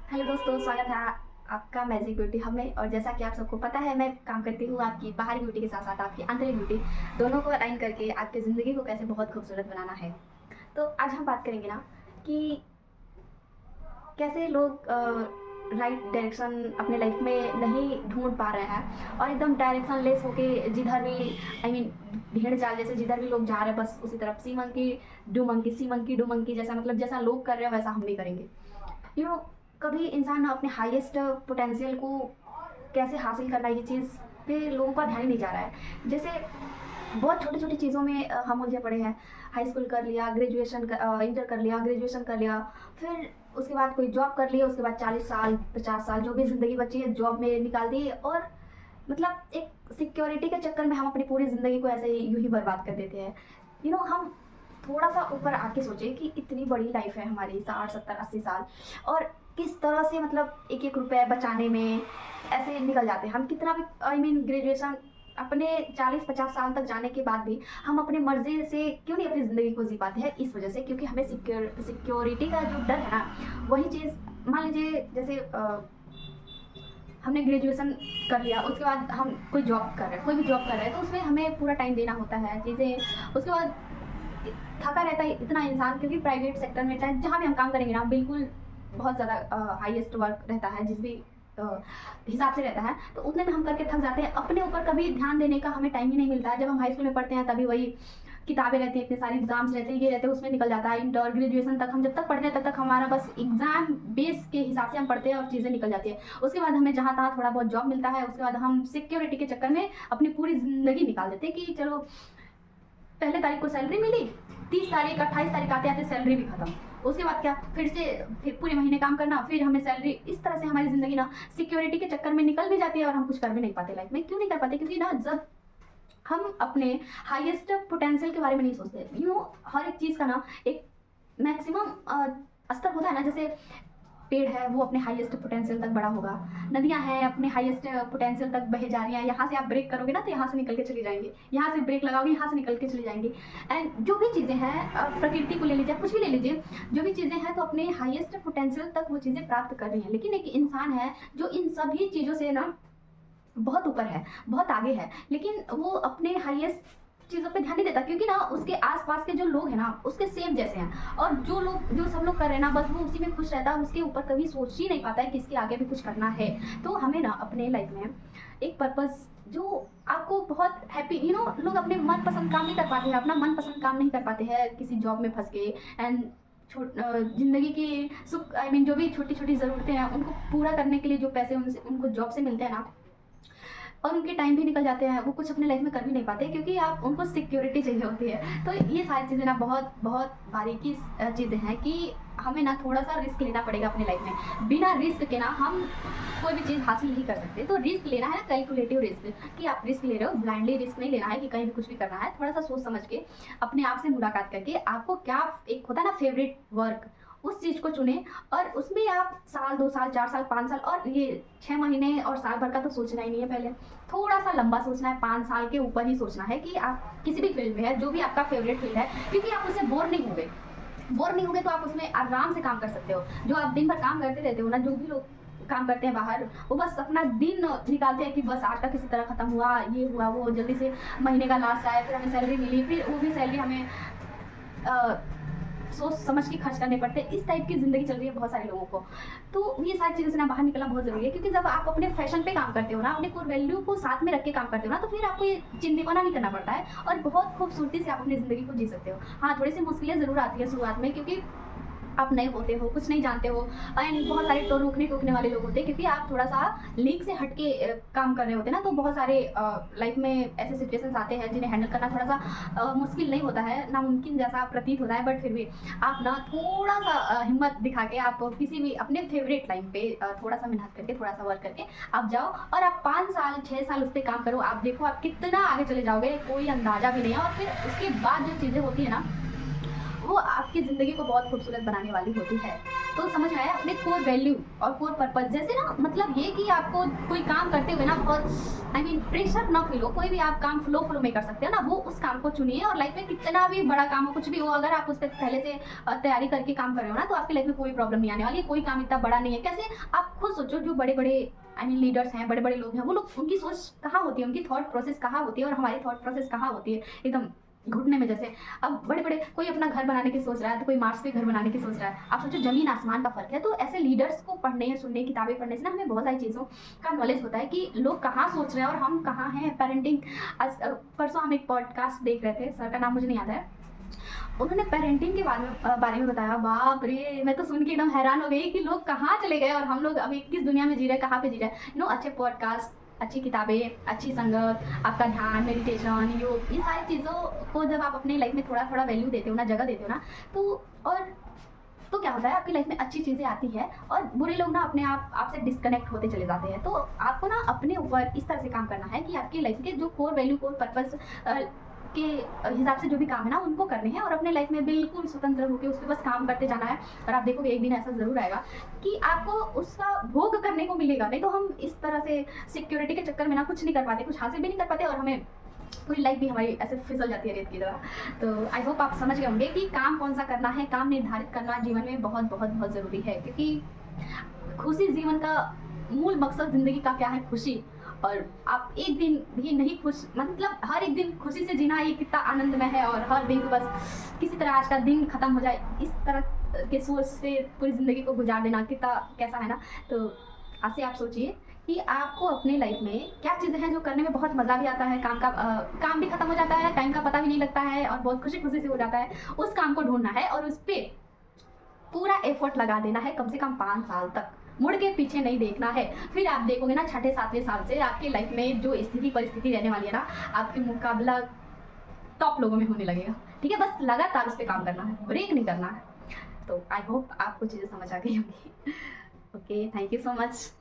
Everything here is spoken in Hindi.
हेलो दोस्तों, स्वागत है आपका मैजिक ब्यूटी हब में। और जैसा कि आप सबको पता है, मैं काम करती हूँ आपकी बाहरी ब्यूटी के साथ साथ आपकी आंतरिक ब्यूटी दोनों को अलाइन करके आपकी ज़िंदगी को कैसे बहुत खूबसूरत बनाना है। तो आज हम बात करेंगे ना कि कैसे लोग राइट डायरेक्शन अपने लाइफ में नहीं ढूंढ पा रहे हैं और एकदम डायरेक्शन लेस होके जिधर भी भीड़ चाल जैसे जिधर भी लोग जा रहे हैं बस उसी तरफ सी monkey do monkey C monkey do monkey जैसा, मतलब जैसा लोग कर रहे हो वैसा हम भी करेंगे। यू नो कभी इंसान अपने हाईएस्ट पोटेंशियल को कैसे हासिल करना, ये चीज़ पे लोगों का ध्यान ही नहीं जा रहा है। जैसे बहुत छोटी छोटी चीज़ों में हम उलझे पड़े हैं। हाई स्कूल कर लिया, ग्रेजुएशन इंटर कर लिया, ग्रेजुएशन कर लिया, फिर उसके बाद कोई जॉब कर लिया, उसके बाद 40 साल 50 साल जो भी ज़िंदगी बची है जॉब में निकाल दी। और मतलब एक सिक्योरिटी के चक्कर में हम अपनी पूरी ज़िंदगी को ऐसे ही यूं ही बर्बाद कर देते हैं। हम थोड़ा सा ऊपर आके सोचे कि इतनी बड़ी लाइफ है हमारी, 60 70 80 साल, और किस तरह से मतलब एक एक रुपए बचाने में ऐसे निकल जाते हैं हम। कितना भी ग्रेजुएशन अपने 40 50 साल तक जाने के बाद भी हम अपने मर्जी से क्यों नहीं अपनी ज़िंदगी को जी पाते हैं, इस वजह से क्योंकि हमें सिक्योरिटी का जो डर है ना, वही चीज़ मान लीजिए जैसे हमने ग्रेजुएशन कर लिया, उसके बाद हम कोई जॉब कर रहे हैं, कोई भी जॉब कर रहे हैं, तो उसमें हमें पूरा टाइम देना होता है चीज़ें। उसके बाद थका रहता है इतना इंसान, क्योंकि प्राइवेट सेक्टर में चाहे जहाँ भी हम काम करेंगे ना, बिल्कुल बहुत ज़्यादा हाईएस्ट वर्क रहता है, जिस भी हिसाब से रहता है, तो उतने में हम करके थक जाते हैं। अपने ऊपर कभी ध्यान देने का हमें टाइम ही नहीं मिलता है। जब हम हाई स्कूल में पढ़ते हैं तभी वही किताबें रहती हैं, इतने सारे एग्जाम्स रहते हैं, ये रहते हैं, उसमें निकल जाता है। इंटर ग्रेजुएशन तक हम जब तक पढ़ते हैं तब तक हमारा बस एग्जाम बेस के हिसाब से हम पढ़ते हैं और चीज़ें निकल जाती है। उसके बाद हमें जहाँ तहाँ थोड़ा बहुत जॉब मिलता है, उसके बाद हम सिक्योरिटी के चक्कर में अपनी पूरी ज़िंदगी निकाल देते हैं कि चलो पहले तारीख को सैलरी मिली, 30 तारीख 28 तारीख आते आते सैलरी भी खत्म। उसके बाद क्या, फिर पूरे महीने काम करना, फिर हमें सैलरी। इस तरह से हमारी ज़िंदगी ना सिक्योरिटी के चक्कर में निकल भी जाती है और हम कुछ कर भी नहीं पाते लाइफ में। क्यों नहीं कर पाते? क्योंकि ना जब हम अपने हाईएस्ट पोटेंशियल के बारे में नहीं सोचते। हर एक चीज़ का ना एक मैक्सिमम स्तर होता है ना। जैसे पेड़ है, वो अपने हाईएस्ट पोटेंशियल तक बड़ा होगा। नदियां हैं, अपने हाईएस्ट पोटेंशियल तक बहे जा रही हैं। यहाँ से आप ब्रेक करोगे ना तो यहाँ से निकल के चली जाएंगी, यहाँ से ब्रेक लगाओगे यहाँ से निकल के चली जाएंगी। एंड जो भी चीज़ें हैं, प्रकृति को ले लीजिए, कुछ भी ले लीजिए, जो भी चीज़ें हैं तो अपने हाईएस्ट पोटेंशियल तक वो चीज़ें प्राप्त कर रही हैं। लेकिन एक इंसान है जो इन सभी चीज़ों से ना बहुत ऊपर है, बहुत आगे है, लेकिन वो अपने हाईएस्ट चीज़ों पे ध्यान नहीं देता, क्योंकि ना उसके आसपास के जो लोग हैं ना उसके सेम जैसे हैं, और जो सब लोग कर रहे हैं ना बस वो उसी में खुश रहता है। उसके ऊपर कभी सोच ही नहीं पाता है कि इसके आगे भी कुछ करना है। तो हमें ना अपने लाइफ में एक पर्पस जो आपको बहुत हैप्पी, लोग अपने मनपसंद काम नहीं कर पाते हैं, अपना मनपसंद काम नहीं कर पाते हैं किसी जॉब में फंस के। एंड ज़िंदगी की सुख जो भी छोटी छोटी ज़रूरतें हैं उनको पूरा करने के लिए जो पैसे उनको जॉब से मिलते हैं ना, और उनके टाइम भी निकल जाते हैं, वो कुछ अपने लाइफ में कर भी नहीं पाते क्योंकि आप उनको सिक्योरिटी चाहिए होती है। तो ये सारी चीज़ें ना बहुत बहुत बारीकी चीज़ें हैं कि हमें ना थोड़ा सा रिस्क लेना पड़ेगा अपने लाइफ में। बिना रिस्क के ना हम कोई भी चीज़ हासिल नहीं कर सकते। तो रिस्क लेना है ना, कैलकुलेटिव रिस्क, कि आप रिस्क ले रहे हो, ब्लाइंडली रिस्क नहीं लेना है कि कहीं भी कुछ भी करना है। थोड़ा सा सोच समझ के अपने आप से मुलाकात करके आपको क्या एक होता है ना फेवरेट वर्क, उस चीज़ को चुने और उसमें आप साल 2 साल 4 साल 5 साल, और ये 6 महीने और साल भर का तो सोचना ही नहीं है। पहले थोड़ा सा लंबा सोचना है, 5 साल के ऊपर ही सोचना है कि आप किसी भी फील्ड में है, जो भी आपका फेवरेट फील्ड है, क्योंकि आप उससे बोर नहीं होंगे तो आप उसमें आराम से काम कर सकते हो। जो आप दिन भर काम करते रहते हो ना, जो भी लोग काम करते हैं बाहर, वो बस अपना दिन निकालते हैं कि बस आज का किसी तरह ख़त्म हुआ, ये हुआ वो, जल्दी से महीने का लास्ट आया, फिर हमें सैलरी मिली, फिर वो भी सैलरी हमें सोच समझ के खर्च करने पड़ते हैं। इस टाइप की ज़िंदगी चल रही है बहुत सारे लोगों को। तो ये सारी चीज़ों से ना बाहर निकलना बहुत ज़रूरी है, क्योंकि जब आप अपने फैशन पे काम करते हो ना, अपने कोर वैल्यू को साथ में रख के काम करते हो ना, तो फिर आपको ये चिंतीपना नहीं करना पड़ता है और बहुत खूबसूरती से आप अपनी ज़िंदगी को जी सकते हो। हाँ, थोड़ी सी मुश्किलें ज़रूर आती है शुरुआत में, क्योंकि आप नए होते हो, कुछ नहीं जानते हो, एंड बहुत सारे तो रोकने टोकने वाले लोग होते हैं, क्योंकि आप थोड़ा सा लीक से हट के काम कर रहे होते हैं ना। तो बहुत सारे लाइफ में ऐसे सिचुएशंस आते हैं जिन्हें हैंडल करना थोड़ा सा मुश्किल नहीं होता है, नामुमकिन जैसा प्रतीत होता है, बट फिर भी आप ना थोड़ा सा हिम्मत दिखा के आप किसी भी अपने फेवरेट लाइन पे थोड़ा सा मेहनत करके, थोड़ा सा वर्क करके आप जाओ, और आप 5 साल 6 साल उस पर काम करो। आप देखो आप कितना आगे चले जाओगे, कोई अंदाजा भी नहीं है। और फिर उसके बाद जो चीज़ें होती है ना, वो आपकी ज़िंदगी को बहुत खूबसूरत बनाने वाली होती है। तो समझ में आया? अपने कोर वैल्यू और कोर पर्पस, जैसे ना मतलब ये कि आपको कोई काम करते हुए ना बहुत प्रेशर ना फील हो, कोई भी आप काम फ्लो में कर सकते हो ना, वो उस काम को चुनिए। और लाइफ में कितना भी बड़ा काम हो, कुछ भी हो, अगर आप उस पर पहले से तैयारी करके काम कर रहे हो ना, तो आपकी लाइफ में कोई प्रॉब्लम नहीं आने वाली है। कोई काम इतना बड़ा नहीं है। कैसे आप खुद सोचो, जो बड़े बड़े लीडर्स हैं, बड़े बड़े लोग हैं, वो लोग, उनकी सोच कहाँ होती है, उनकी थॉट प्रोसेस कहाँ होती है, और हमारी थॉट प्रोसेस कहाँ होती है, एकदम घुटने में जैसे। अब बड़े बड़े कोई अपना घर बनाने की सोच रहा है, तो कोई मार्स पे घर बनाने की सोच रहा है। आप सोचो, जमीन आसमान का फर्क है। तो ऐसे लीडर्स को पढ़ने, सुनने, किताबें पढ़ने से ना हमें बहुत सारी चीज़ों का नॉलेज होता है कि लोग कहाँ सोच रहे हैं और हम कहाँ हैं। पेरेंटिंग, परसों हम एक पॉडकास्ट देख रहे थे, सर का नाम मुझे नहीं याद है, उन्होंने पेरेंटिंग के बारे में बताया। बाप रे, मैं तो सुन के एकदम हैरान हो गई कि लोग कहाँ चले गए और हम लोग अभी किस दुनिया में जी रहे हैं, कहाँ पे जी रहे हैं। अच्छे पॉडकास्ट, अच्छी किताबें, अच्छी संगत, आपका ध्यान, मेडिटेशन, योग, ये सारी चीज़ों को जब आप अपनी लाइफ में थोड़ा थोड़ा वैल्यू देते हो ना, जगह देते हो ना, तो क्या होता है, आपकी लाइफ में अच्छी चीज़ें आती है और बुरे लोग ना अपने आप आपसे डिस्कनेक्ट होते चले जाते हैं। तो आपको ना अपने ऊपर इस तरह से काम करना है कि आपकी लाइफ के जो कोर वैल्यू, कोर पर्पस के हिसाब से जो भी काम है ना, उनको करने हैं और अपने लाइफ में बिल्कुल स्वतंत्र होकर उस पर बस काम करते जाना है। और आप देखोगे एक दिन ऐसा ज़रूर आएगा कि आपको उसका भोग करने को मिलेगा। नहीं तो हम इस तरह से सिक्योरिटी के चक्कर में ना कुछ नहीं कर पाते, कुछ हासिल भी नहीं कर पाते, और हमें पूरी लाइफ भी हमारी ऐसे फिसल जाती है रेत की तरह। तो आई होप आप समझ गए होंगे कि काम कौन सा करना है। काम निर्धारित करना जीवन में बहुत बहुत बहुत ज़रूरी है, क्योंकि खुशी जीवन का मूल मकसद, ज़िंदगी का क्या है, खुशी। और आप एक दिन भी नहीं खुश, मतलब हर एक दिन खुशी से जीना, ये कितना आनंदमय है। और हर दिन बस किसी तरह आज का दिन खत्म हो जाए, इस तरह के सोच से पूरी ज़िंदगी को गुजार देना कितना कैसा है ना। तो आज से आप सोचिए कि आपको अपने लाइफ में क्या चीज़ें हैं जो करने में बहुत मज़ा भी आता है, काम भी खत्म हो जाता है, टाइम का पता भी नहीं लगता है और बहुत खुशी खुशी से हो जाता है। उस काम को ढूंढना है और उस पर पूरा एफर्ट लगा देना है, कम से कम 5 साल तक। मुड़ के पीछे नहीं देखना है। फिर आप देखोगे ना, 6-7वें साल से आपकी लाइफ में जो स्थिति परिस्थिति रहने वाली है ना, आपके मुकाबला टॉप लोगों में होने लगेगा। ठीक है, बस लगातार उस पर काम करना है, ब्रेक नहीं करना है। तो आई होप आपको चीज़ें समझ आ गई होंगी। Okay, thank you so much.